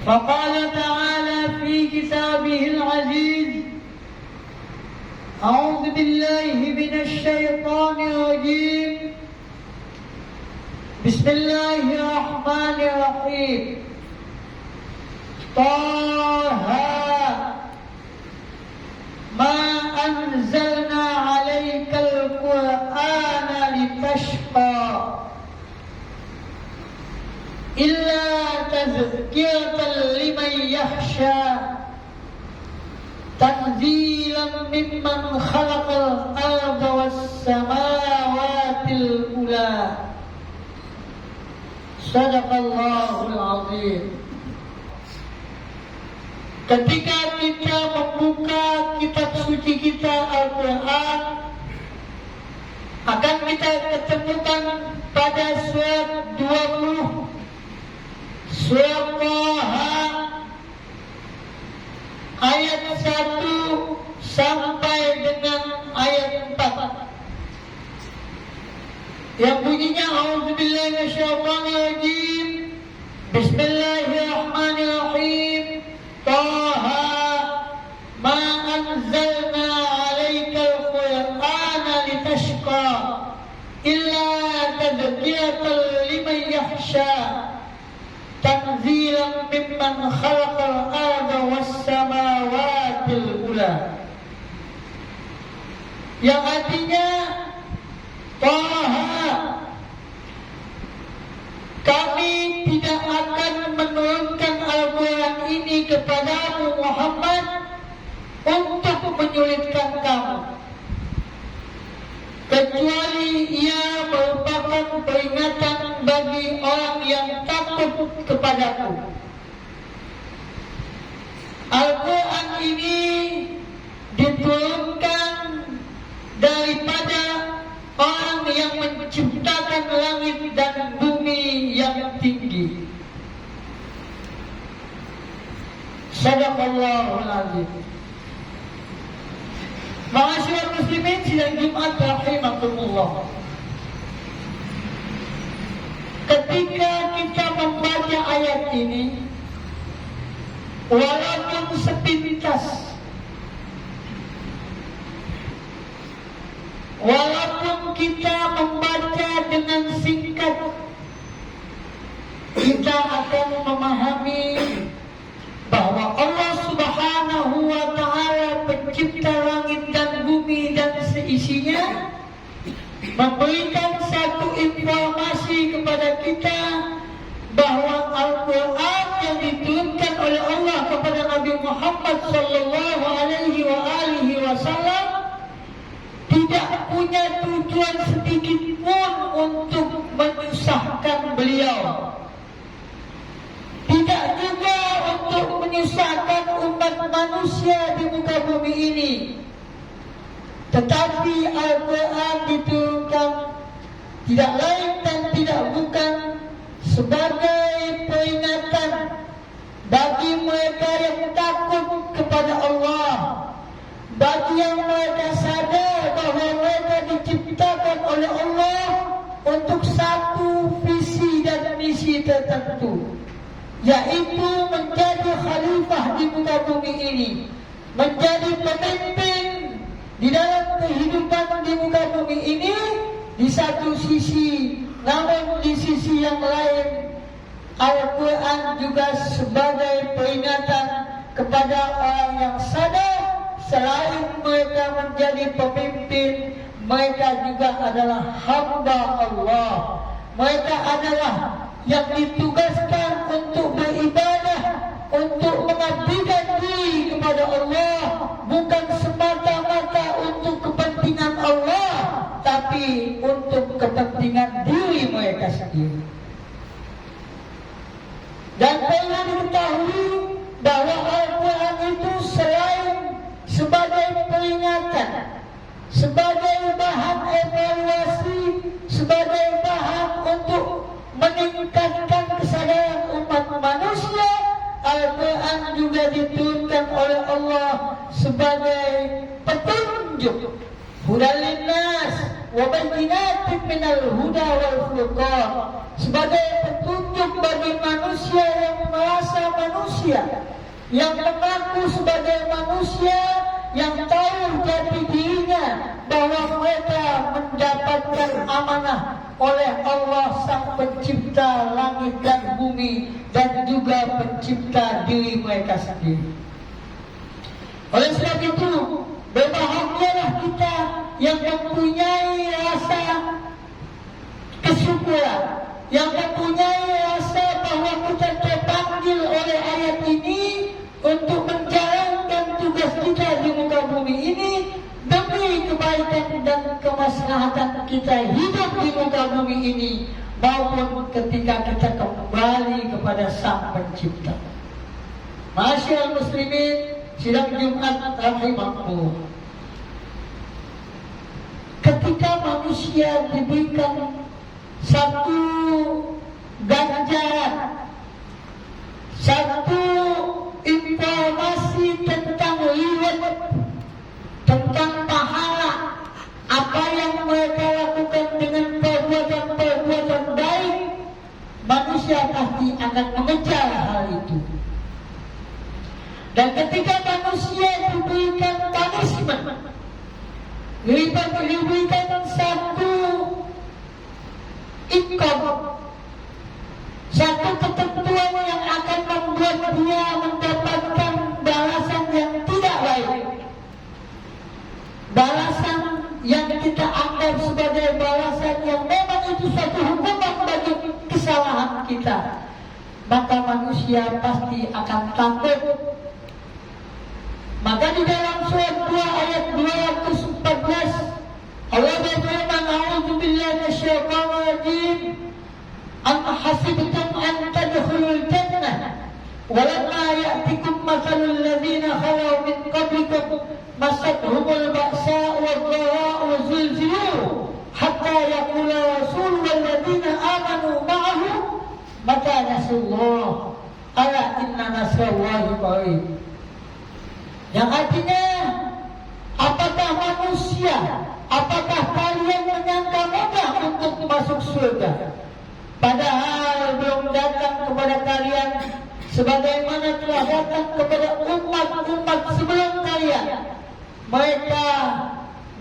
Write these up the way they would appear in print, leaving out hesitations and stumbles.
فقال تعالى في كتابه العزيز: أعوذ بالله من الشيطان الرجيم. بسم الله الرحمن الرحيم. طه ما أنزلنا عليك القرآن لتشقى إلا تذكرة لمن يخشى تنزيلا ممن خلق الأرض والسماوات الأولى. Sadaqallahul azim. Ketika kita membuka kitab suci kita Al-Quran, akan kita ketemukan pada surat 20, surat Taha, ayat 1 sampai dengan ayat 4. Yang bunyinya A'udzubillahi minasyaitonirrajim. Bismillahirrahmanirrahim. Taha ma anzalna 'alaikal qur'ana litashqa illa tadhkiratan liman yakhsha tanzilan mimman khalaqal arda was samawatil ula. Yang artinya, Taha, kami tidak akan menurunkan Al-Quran ini kepadamu Muhammad untuk menyulitkan kamu, kecuali ia merupakan peringatan bagi orang yang takut kepadaku. Al-Quran ini diturunkan daripada orang yang menciptakan langit dan bumi yang tinggi. Sadaqallahul azim. Ma'asyiral muslimin, sidang Jumat rahimakumullah. Ketika kita membaca ayat ini, walaupun sepintas, walaupun kita membaca dengan singkat, kita akan memahami bahwa Allah Subhanahu wa Ta'ala, pencipta langit dan bumi dan seisinya, memberikan satu informasi kepada kita bahwa Al-Quran yang diturunkan oleh Allah kepada Nabi Muhammad sallallahu alaihi wasallam tidak punya tujuan sedikit pun untuk menyusahkan beliau, tidak juga untuk menyusahkan umat manusia di muka bumi ini. Tetapi Al-Quran diturunkan tidak lain dan tidak bukan sebagai peringatan bagi mereka yang takut kepada Allah, bagi yang mereka sadar bahwa mereka diciptakan oleh Allah untuk satu visi dan misi tertentu, yaitu menjadi khalifah di muka bumi ini, menjadi pemimpin di dalam kehidupan di muka bumi ini di satu sisi. Namun di sisi yang lain, Al-Quran juga sebagai peringatan kepada orang yang sadar, selain mereka menjadi pemimpin, mereka juga adalah hamba Allah. Mereka adalah yang ditugaskan untuk beribadah, untuk mengabdikan diri kepada Allah, bukan semata-mata untuk kepentingan Allah, tapi untuk kepentingan diri mereka sendiri. Dan perlu diketahui bahwa Al-Quran itu selain sebagai peringatan, sebagai bahan evaluasi, sebagai bahan untuk meningkatkan kesadaran umat manusia, Al-Quran juga diturunkan oleh Allah sebagai petunjuk, hudal linnas wa bayyinatin minal huda wal furqan, sebagai petunjuk bagi manusia yang merasa manusia manusia yang mengaku sebagai manusia, yang tahu jati dirinya bahwa mereka mendapatkan amanah oleh Allah Sang Pencipta langit dan bumi dan juga Pencipta diri mereka sendiri. Oleh sebab itu, berbahagialah kita yang mempunyai rasa kesyukuran, yang mempunyai rasa bahwa kita terpanggil oleh ayat ini untuk menjalankan tugas kita di muka bumi ini demi kebaikan dan kemaslahatan kita hidup di muka bumi ini maupun ketika kita kembali kepada Sang Pencipta. Masyaallah muslimin, sidang Jumat rahimakumullah. Ketika manusia diberikan satu ganjaran, satu informasi tentang reward, tentang pahala apa yang mereka lakukan dengan perbuatan-perbuatan baik, manusia pasti akan mengejar hal itu. Dan ketika manusia diberikan punishment, diberikan satu income, satu ketentuan yang akan membuat dia mendapatkan balasan yang tidak baik, balasan yang kita anggap sebagai balasan yang memang itu suatu hukuman bagi kesalahan kita, maka manusia pasti akan takut. Maka di dalam surat 2 ayat 214 Allah berfirman, "A'udzubillahi minasyaitonir rajim. Am hasibtum an tadkhulul jannah wa lamma ya'tikum mathalul ladzina khalu min qablikum massatuhumul ba'sa'u wad-dharra'u wa zulzilu hatta yaqula rasul wal ladzina amanu ma'ahu mata nasrullah ala inna nasrallahi qarib." Yang artinya, apakah manusia, apakah kalian menyangka mudah untuk masuk surga, padahal belum datang kepada kalian sebagaimana telah datang kepada umat-umat sebelum kalian. Mereka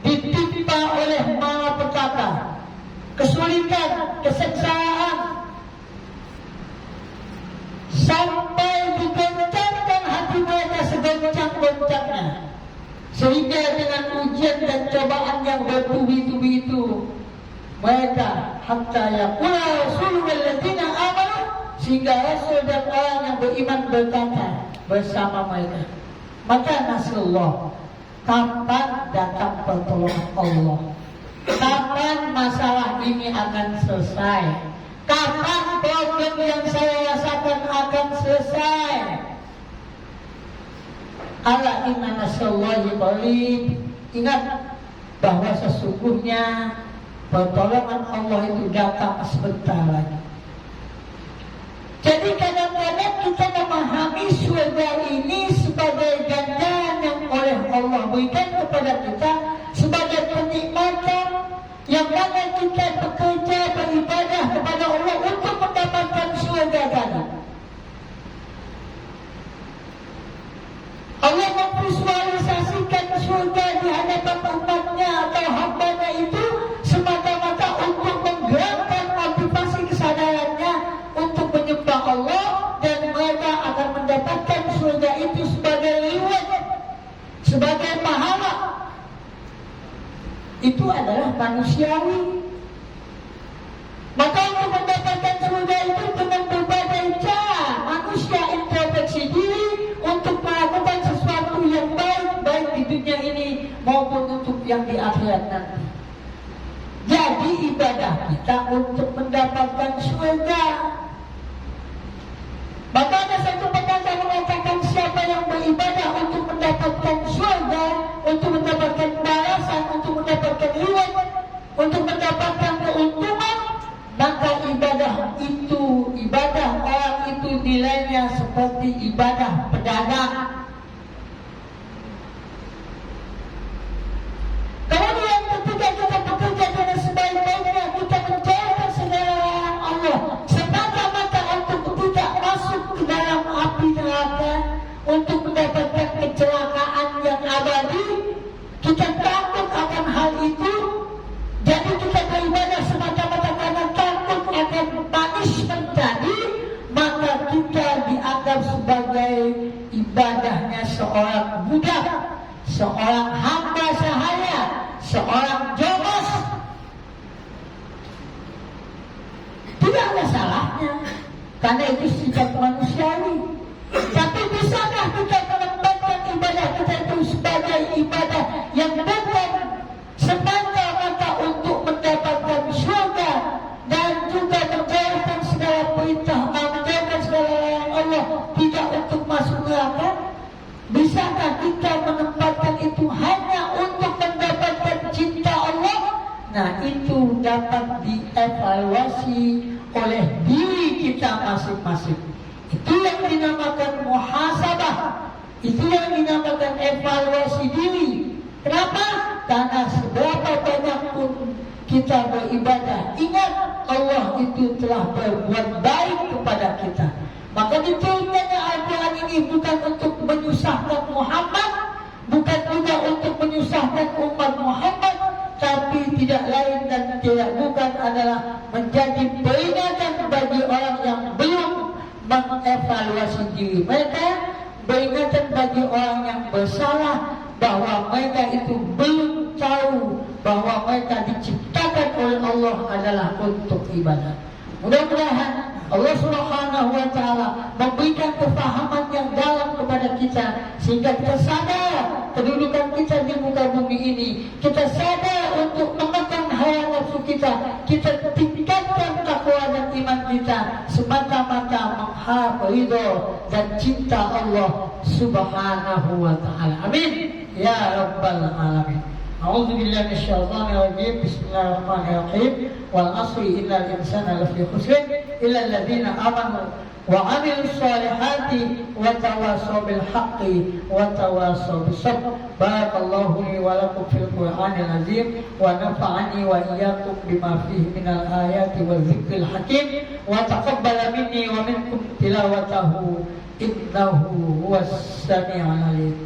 ditimpa oleh malapetaka, kesulitan, kesengsaraan, sampai digoncangkan hati mereka segoncang-goncangnya, sehingga dengan ujian dan cobaan yang bertubi-tubi itu mereka hatta yaqula rasulul ladzina amanu, sehingga rasul dan orang yang beriman berkata bersama mereka, mata nasrullah, kapan datang pertolongan Allah, kapan masalah ini akan selesai, kapan problem yang saya rasakan akan selesai. Ala inna nasrallahi qarib. Ingat bahwa sesungguhnya pertolongan Allah itu datang sebentar lagi. Jadi kadang-kadang kita memahami surga ini sebagai ganjaran yang oleh Allah berikan kepada kita, sebagai kenikmatan yang mana kita bekerja beribadah kepada Allah untuk mendapatkan surga tadi. Allah memvisualisasikan surga di hadapan umatnya atau hambanya itu semata-mata untuk menggerakkan motivasi kesadarannya untuk menyembah Allah, dan mereka akan mendapatkan surga itu sebagai reward, sebagai pahala. Itu adalah manusiawi. Maka untuk mendapatkan surga itu dengan berbagai cara manusia introspeksi diri untuk melakukan sesuatu yang baik, baik di dunia ini maupun untuk yang di akhirat nanti. Jadi ibadah kita untuk mendapatkan surga. Maka ada satu pepatah mengatakan, siapa yang beribadah untuk mendapatkan surga, untuk mendapatkan balasan, untuk mendapatkan reward, untuk mendapatkan keuntungan, maka ibadah orang itu nilainya seperti ibadah pedagang. Kemudian ketika kita bekerja dengan sebaik-baiknya, kita menjalankan segala Allah semata-mata untuk tidak masuk ke dalam api neraka, untuk mendapatkan kecelakaan yang abadi, kita takut akan hal itu, jadi kita beribadah semata-mata karena takut akan punishment tadi, maka kita dianggap sebagai ibadahnya seorang budak, seorang hamba sahaya, seorang jogos. Tidak ada salahnya, karena itu sikap manusiawi. Tapi bisakah kita menempatkan ibadah kita itu sebagai ibadah yang bukan semata-mata untuk mendapatkan syurga dan juga menjalankan segala perintah, menjalankan segala larangan Allah, tidak untuk masuk neraka? Bisakah kita menempatkan itu hanya untuk mendapatkan cinta Allah? Nah, itu dapat dievaluasi oleh diri kita masing-masing. Itu yang dinamakan muhasabah. Itu yang dinamakan evaluasi diri. Kenapa? Karena seberapa banyak pun kita beribadah, ingat Allah itu telah berbuat baik kepada kita. Maka diturunkannya Al-Quran ini bukan untuk menyusahkan Muhammad, bukan juga untuk menyusahkan umat Muhammad, tapi tidak lain dan tidak bukan adalah menjadi peringatan bagi orang yang belum mengevaluasi diri mereka, peringatan bagi orang yang bersalah bahwa mereka itu belum tahu bahwa mereka diciptakan oleh Allah adalah untuk ibadah. Mudah-mudahan Allah Subhanahu wa Ta'ala memberikan kefahaman yang dalam kepada kita, sehingga kita sadar kedudukan kita di muka bumi ini. Kita sadar untuk menekan hawa nafsu kita. Kita tingkatkan takwa dan iman kita semata-mata mengharap ridho dan cinta Allah Subhanahu wa Ta'ala. Amin ya rabbal alamin. A'udzu billahi minasyaitonir rajim. Bismillahirrahmanirrahim. Wal 'asri innal insana lafi khusr illa alladziina aamanu wa 'amilus shalihati wa tawassaw bil haqqi wa tawassaw bis sabr. Barakallahu li wa lakum fil Qur'anil azim wa nafa'ani wa iyyakum bima fihi minal ayati wa dzikril hakim wa taqabbala minni wa minkum tilawatahu innahu huwas sami'ul 'alim.